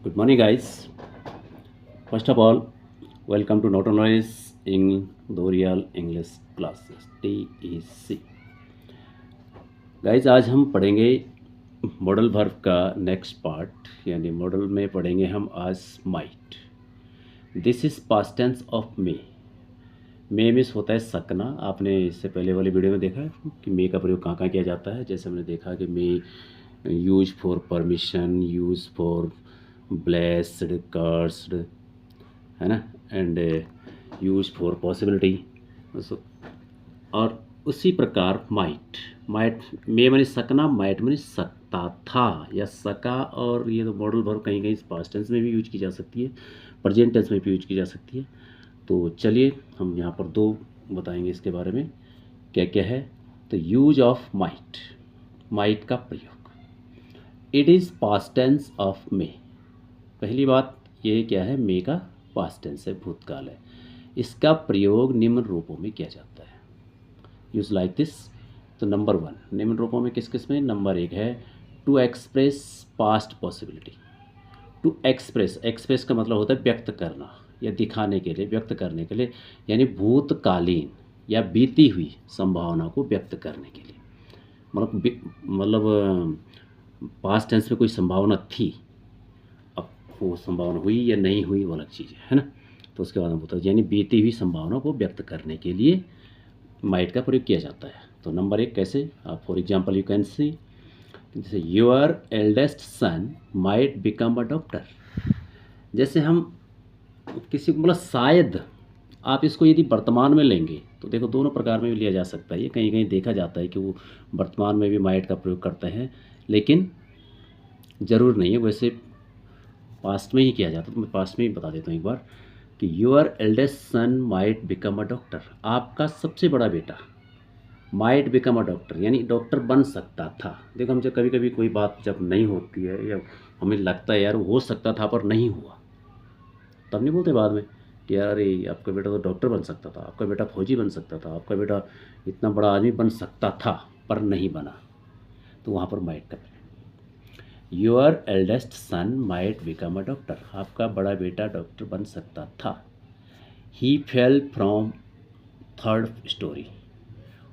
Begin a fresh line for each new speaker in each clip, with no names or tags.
Good morning, guys. First of all, welcome to Not Knowledge in Dorial English Classes TEC. Guys आज हम पढ़ेंगे modal verb का next part, यानी modal में पढ़ेंगे हम आज might. This is past tense of may. May मिस होता है सकना. आपने इससे पहले वाली वीडियो में देखा कि मे का प्रयोग कहाँ कहाँ किया जाता है. जैसे हमने देखा कि मे use for permission, use for blessed, cursed, है ना, एंड यूज फॉर पॉसिबिलिटी. और उसी प्रकार माइट मे मनी सकना, माइट मनी सकता था या सका. और ये तो मॉडल वर्ब कहीं कहीं पास्ट टेंस में भी यूज की जा सकती है, प्रेजेंट टेंस में भी यूज की जा सकती है. तो चलिए हम यहाँ पर दो बताएंगे इसके बारे में क्या क्या है. तो यूज ऑफ माइट का प्रयोग. It is past tense of may. पहली बात ये क्या है, मे का पास्ट टेंस है, भूतकाल है. इसका प्रयोग निम्न रूपों में किया जाता है. Use like this. तो नंबर 1 निम्न रूपों में किस किस में. नंबर 1 है to express past possibility. To express का मतलब होता है व्यक्त करना या दिखाने के लिए, व्यक्त करने के लिए, यानी भूतकालीन या बीती हुई संभावना को व्यक्त करने के लिए. मतलब पास्ट टेंस में कोई संभावना थी, अब वो संभावना हुई या नहीं हुई वो अलग चीज़ है ना. तो उसके बाद हम बोलते हैं यानी बीती हुई संभावना को व्यक्त करने के लिए माइट का प्रयोग किया जाता है. तो नंबर 1 कैसे, आप for example you can see, जैसे your eldest son might become a doctor. जैसे हम किसी को मतलब शायद, आप इसको यदि वर्तमान में लेंगे तो देखो दोनों प्रकार में भी लिया जा सकता है. ये कहीं कहीं देखा जाता है कि वो वर्तमान में भी माइट का प्रयोग करते हैं, लेकिन ज़रूर नहीं है, वैसे पास्ट में ही किया जाता है. तो मैं पास्ट में ही बता देता हूँ एक बार कि your eldest son might become a doctor. आपका सबसे बड़ा बेटा माइट बिकम अ डॉक्टर यानी डॉक्टर बन सकता था. देखो हम जब कभी कभी कोई बात जब नहीं होती है या हमें लगता है यार हो सकता था पर नहीं हुआ, तब नहीं बोलते बाद में कि यार अरे आपका बेटा तो डॉक्टर बन सकता था, आपका बेटा फौजी बन सकता था, आपका बेटा इतना बड़ा आदमी बन सकता था पर नहीं बना. तो वहाँ पर माइट का, your eldest son might become a doctor. आपका बड़ा बेटा डॉक्टर बन सकता था. ही फेल फ्रॉम थर्ड स्टोरी.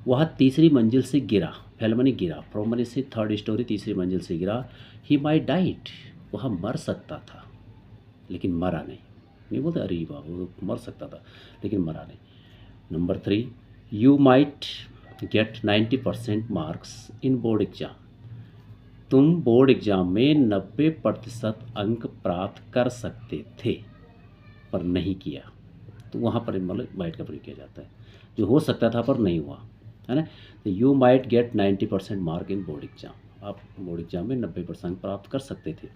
वह तीसरी मंजिल से गिरा. फेल माने गिरा, फ्रॉम माने से, थर्ड स्टोरी तीसरी मंजिल से गिरा. He might diet. वह मर सकता था लेकिन मरा नहीं बोलते अरे बाबू वो मर सकता था लेकिन मरा नहीं. Number 3 you might get 90% marks in board exam. तुम बोर्ड एग्जाम में 90% अंक प्राप्त कर सकते थे पर नहीं किया. तो वहाँ पर मतलब माइट का प्रयोग किया जाता है, जो हो सकता था पर नहीं हुआ, है ना. तो you might get 90% mark in board exam. आप बोर्ड एग्जाम में 90% प्राप्त कर सकते थे.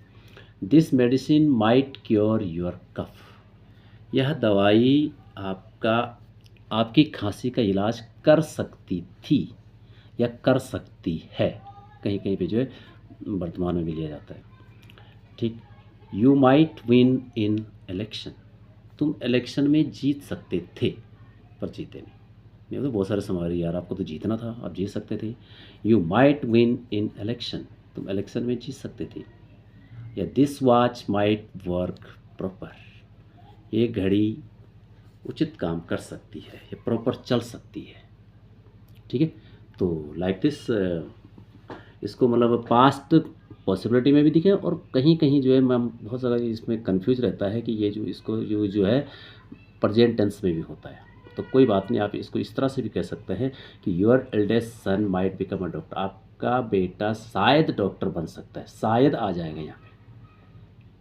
This medicine might cure your cough. यह दवाई आपकी खांसी का इलाज कर सकती थी या कर सकती है. कहीं कहीं पे जो है वर्तमान में भी लिया जाता है. ठीक. You might win in election. तुम इलेक्शन में जीत सकते थे पर जीते नहीं तो बहुत सारे समारी यार आपको तो जीतना था, आप जीत सकते थे. You might win in election. तुम इलेक्शन में जीत सकते थे. या this watch might work proper. ये घड़ी उचित काम कर सकती है या प्रॉपर चल सकती है. ठीक है. तो लाइक दिस इसको मतलब पास्ट पॉसिबिलिटी में भी दिखे, और कहीं कहीं जो है मैं बहुत ज़्यादा इसमें कंफ्यूज रहता है कि ये जो इसको जो है प्रेजेंट टेंस में भी होता है. तो कोई बात नहीं, आप इसको इस तरह से भी कह सकते हैं कि your eldest son might become a doctor. आपका बेटा शायद डॉक्टर बन सकता है, शायद आ जाएगा यहाँ पे,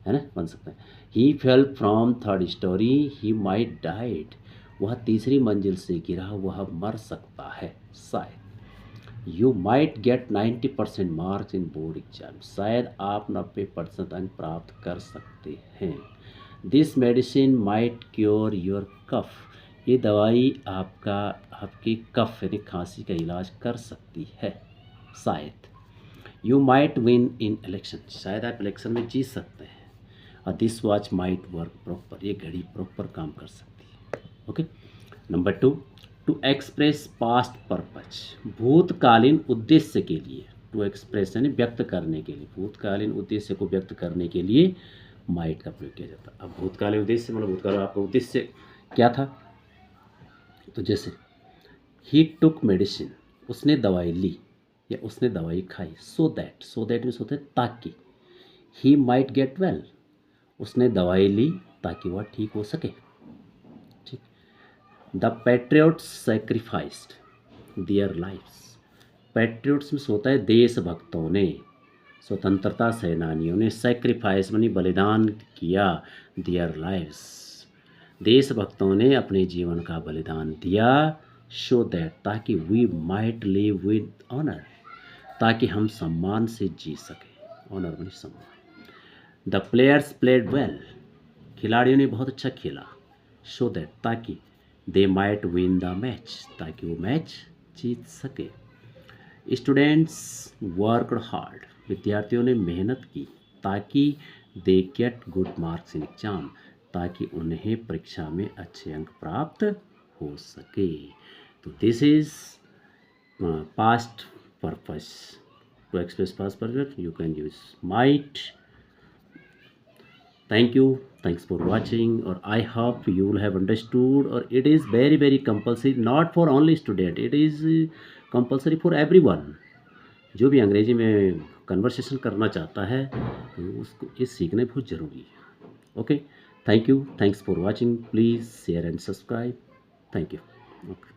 है ना, बन सकता है. He fell from third storey. He might died. वह तीसरी मंजिल से गिरा, वह मर सकता है शायद. You might get 90% marks in board exam. शायद आप 90% अंक प्राप्त कर सकते हैं. This medicine might cure your cough. ये दवाई आपकी कफ यानी खांसी का इलाज कर सकती है शायद. You might win in election. शायद आप इलेक्शन में जीत सकते हैं. और this watch might work proper. ये घड़ी प्रॉपर काम कर सकती है. Okay. Number 2 to express past purpose. भूतकालीन उद्देश्य के लिए. टू एक्सप्रेस यानी व्यक्त करने के लिए, भूतकालीन उद्देश्य को व्यक्त करने के लिए माइट का प्रयोग किया जाता है। अब भूतकालीन उद्देश्य मतलब भूतकाल आपका उद्देश्य क्या था, तो जैसे ही टुक मेडिसिन, उसने दवाई ली या उसने दवाई खाई, सो दैट मीन्स होते ताकि, ही माइट गेट वेल, उसने दवाई ली ताकि वह ठीक हो सके। ठीक। The patriots sacrificed their lives, patriots में होता है देशभक्तों ने, स्वतंत्रता सेनानियों ने, सेक्रीफाइस मानी बलिदान किया, दियर लाइव्स, देशभक्तों ने अपने जीवन का बलिदान दिया, शो दैट ताकि we might live with honour, ताकि हम सम्मान से जी सकें, ऑनर मानी सम्मान। द प्लेयर्स प्लेड वेल, खिलाड़ियों ने बहुत अच्छा खेला, शो दैट ताकि they might win the match, ताकि वो मैच जीत सके। स्टूडेंट्स वर्कड हार्ड, विद्यार्थियों ने मेहनत की, ताकि they get good marks in exam, ताकि उन्हें परीक्षा में अच्छे अंक प्राप्त हो सके। तो this is past purpose, to express past perfect you can use might. Thank you, thanks for watching, or I hope you will have understood, or it is very very compulsory, not for only student, it is compulsory for everyone। जो भी अंग्रेजी में conversation करना चाहता है तो उसको ये सीखना बहुत ज़रूरी है। Okay, thank you, thanks for watching, please share and subscribe, thank you. Okay.